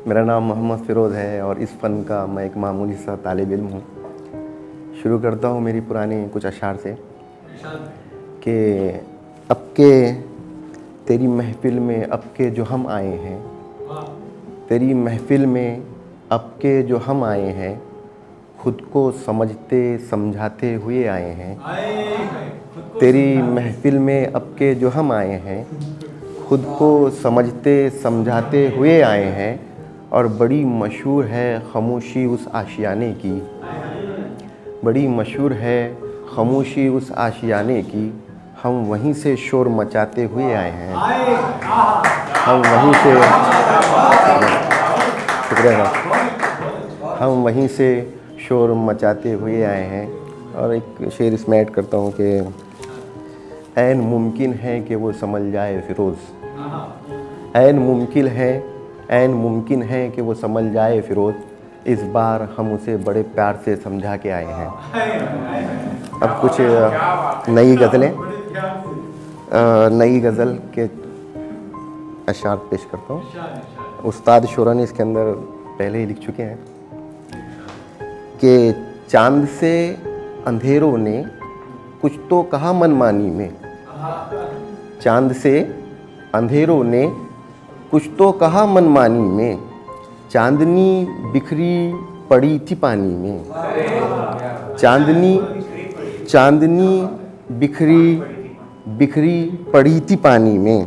मेरा नाम मोहम्मद फ़िरोज़ है और इस फ़न का मैं एक मामूली सा तालिब इल्म हूँ। शुरू करता हूँ मेरी पुरानी कुछ अशार से कि अब के तेरी महफ़िल में अब के जो हम आए हैं, तेरी महफ़िल में अब के जो हम आए हैं, खुद को समझते समझाते हुए आए हैं। तेरी महफ़िल में अब के जो हम आए हैं, खुद को समझते समझाते हुए आए हैं। और बड़ी मशहूर है ख़ामोशी उस आशियाने की, बड़ी मशहूर है ख़ामोशी उस आशियाने की। हम वहीं से शोर मचाते हुए आए हैं, हम वहीं से, शुक्रिया, हम वहीं से शोर मचाते हुए आए हैं। और एक शेर इसमें ऐड करता हूँ कि ऐन मुमकिन है कि वो समझ जाए फ़िरोज़, ऐन मुमकिन है, ऐन मुमकिन है कि वो समझ जाए फ़िरोज़। इस बार हम उसे बड़े प्यार से समझा के आए हैं। अब कुछ नई गज़लें, नई गज़ल के अशार पेश करता हूँ। उस्ताद शुरा ने इसके अंदर पहले ही लिख चुके हैं कि चाँद से अंधेरों ने कुछ तो कहा मनमानी में, चाँद से अंधेरों ने कुछ तो कहा मनमानी में, चांदनी बिखरी पड़ी थी पानी में, चांदनी बिखरी पड़ी थी पानी में।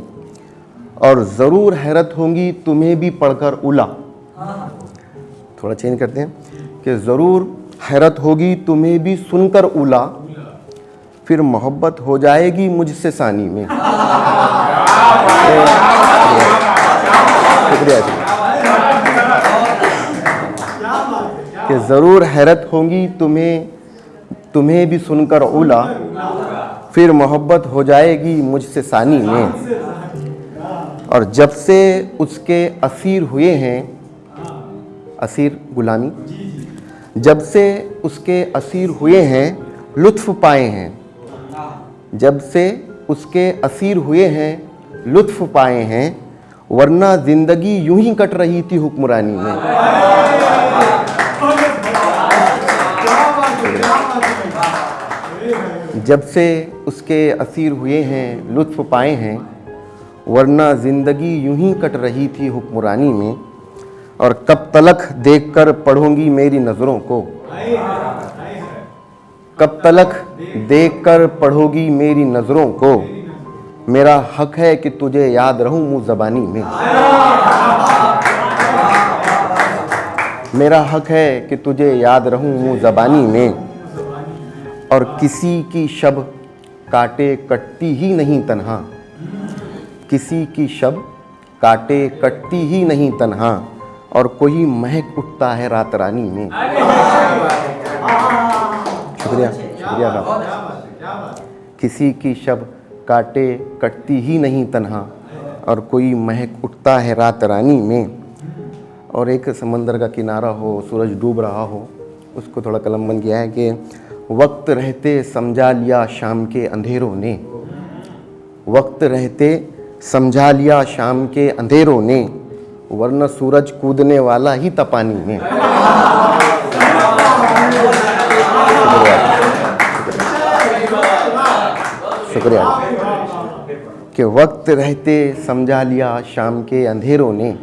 और ज़रूर हैरत होंगी तुम्हें भी पढ़कर उला, थोड़ा चेंज करते हैं कि ज़रूर हैरत होगी तुम्हें भी सुनकर उला, फिर मोहब्बत हो जाएगी मुझसे सानी में। शुक्रिया कि ज़रूर हैरत होंगी तुम्हें भी सुनकर उला, फिर मोहब्बत हो जाएगी मुझसे सानी में। और जब से उसके असीर हुए हैं, असीर गुलामी, जब से उसके असीर हुए हैं लुत्फ़ पाए हैं, जब से उसके असीर हुए हैं लुत्फ़ पाए हैं, वरना ज़िंदगी यूं ही कट रही थी हुक्मरानी में। जब से उसके असीर हुए हैं लुत्फ़ पाए हैं, वरना ज़िंदगी यूं ही कट रही थी हुक्मरानी में। और कब तलक देखकर पढ़ूंगी मेरी नज़रों को, कब तलक देखकर पढ़ोगी मेरी नज़रों को, मेरा हक है कि तुझे याद रहूं मुँह ज़बानी में, मेरा हक है कि तुझे याद रहूं मुँह ज़बानी में। और किसी की शब काटे कटती ही नहीं तन्हा, किसी की शब काटे कटती ही नहीं तन्हा, और कोई महक उठता है रात रानी में। शुक्रिया, शुक्रिया का। किसी की शब काटे कटती ही नहीं तन्हा, और कोई महक उठता है रात रानी में। और एक समंदर का किनारा हो, सूरज डूब रहा हो, उसको थोड़ा कलमबंद किया है कि वक्त रहते समझा लिया शाम के अंधेरों ने, वक्त रहते समझा लिया शाम के अंधेरों ने, वरना सूरज कूदने वाला ही था पानी में। शुक्रिया कि वक्त रहते समझा लिया शाम के अंधेरों ने,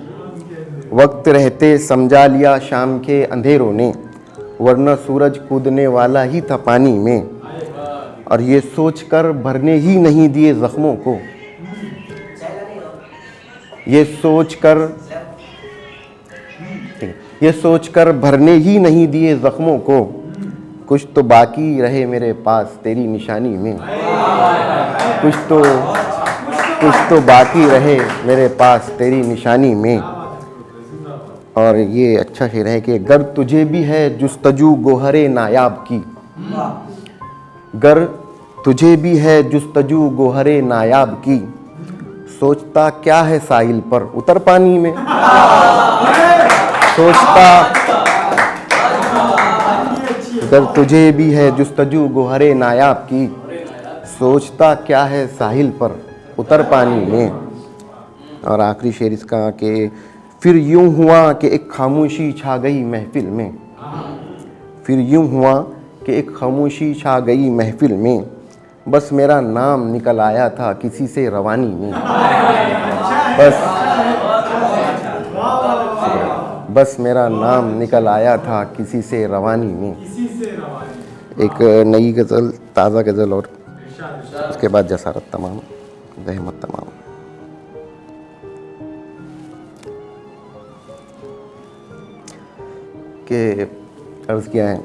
वक्त रहते समझा लिया शाम के अंधेरों ने, वरना सूरज कूदने वाला ही था पानी में। और ये सोचकर भरने ही नहीं दिए ज़ख्मों को, ये सोचकर भरने ही नहीं दिए ज़ख्मों को, कुछ तो बाकी रहे मेरे पास तेरी निशानी में, कुछ तो बाकी रहे मेरे पास तेरी निशानी में। और ये अच्छा शेर है कि गर तुझे भी है जुस्तजू गोहरे नायाब की, गर तुझे भी है जुस्तजू गोहरे नायाब की, सोचता क्या है साहिल पर उतर पानी में, सोचता गर तुझे भी है जुस्तजू गोहरे नायाब की, सोचता क्या है साहिल पर उतर पानी में। और आखिरी शेर इसका कि फिर यूं हुआ कि एक खामोशी छा गई महफिल में, फिर यूं हुआ कि एक खामोशी छा गई महफिल में, बस मेरा नाम निकल आया था किसी से रवानी में। बस मेरा नाम निकल आया था किसी से रवानी में। एक नई गज़ल, ताज़ा गज़ल, और उसके बाद जसारत तमाम, रहमत तमाम। के अर्ज़ किया है,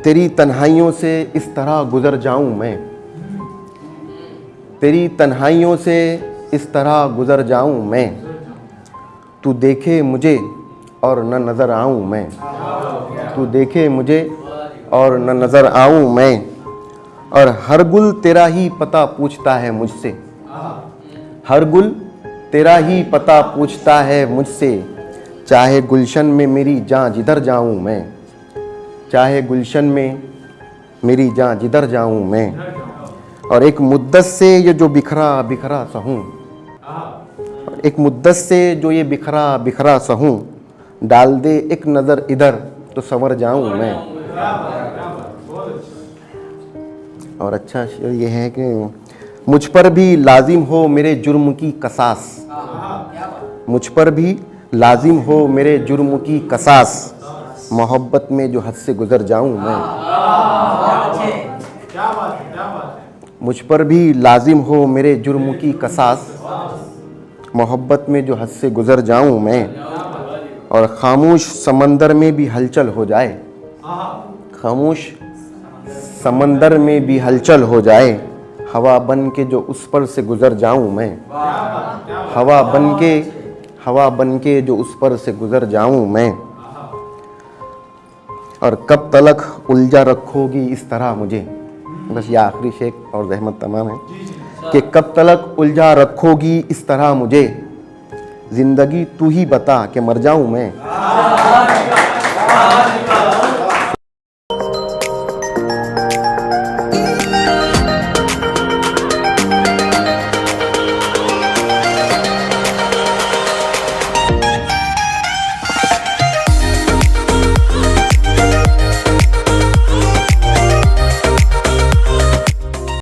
तेरी तन्हाइयों से इस तरह गुज़र जाऊं मैं, तेरी तन्हाइयों से इस तरह गुज़र जाऊं मैं, तू देखे मुझे और न नज़र आऊं मैं, तू देखे मुझे और न नज़र आऊं मैं, और हर गुल तेरा ही पता पूछता है मुझसे, हर गुल तेरा ही पता पूछता है मुझसे, चाहे गुलशन में मेरी जान जिधर जाऊं मैं, चाहे गुलशन में मेरी जान जिधर जाऊं मैं, और एक मुद्दत से ये जो बिखरा बिखरा सहूं, एक मुद्दत से जो ये बिखरा बिखरा सहूं, डाल दे एक नज़र इधर तो संवर जाऊं मैं। और अच्छा शेर ये है कि मुझ पर भी लाजिम हो मेरे जुर्म की कसास, मुझ पर भी लाजिम हो मेरे जुर्म की कसास, मोहब्बत में जो हद से गुज़र जाऊं मैं। मुझ पर भी लाजिम हो मेरे जुर्म की कसास, मोहब्बत में जो हद से गुज़र जाऊं मैं, और ख़ामोश समंदर में भी हलचल हो जाए, खामोश समंदर में भी हलचल हो जाए, हवा बन के जो उस पर से गुज़र जाऊं मैं, हवा बन के जो उस पर से गुज़र जाऊं मैं, और कब तलक उलझा रखोगी इस तरह मुझे। बस ये आखिरी शेर और रहमत तमाम है कि कब तलक उलझा रखोगी इस तरह मुझे, ज़िंदगी तू ही बता कि मर जाऊं मैं।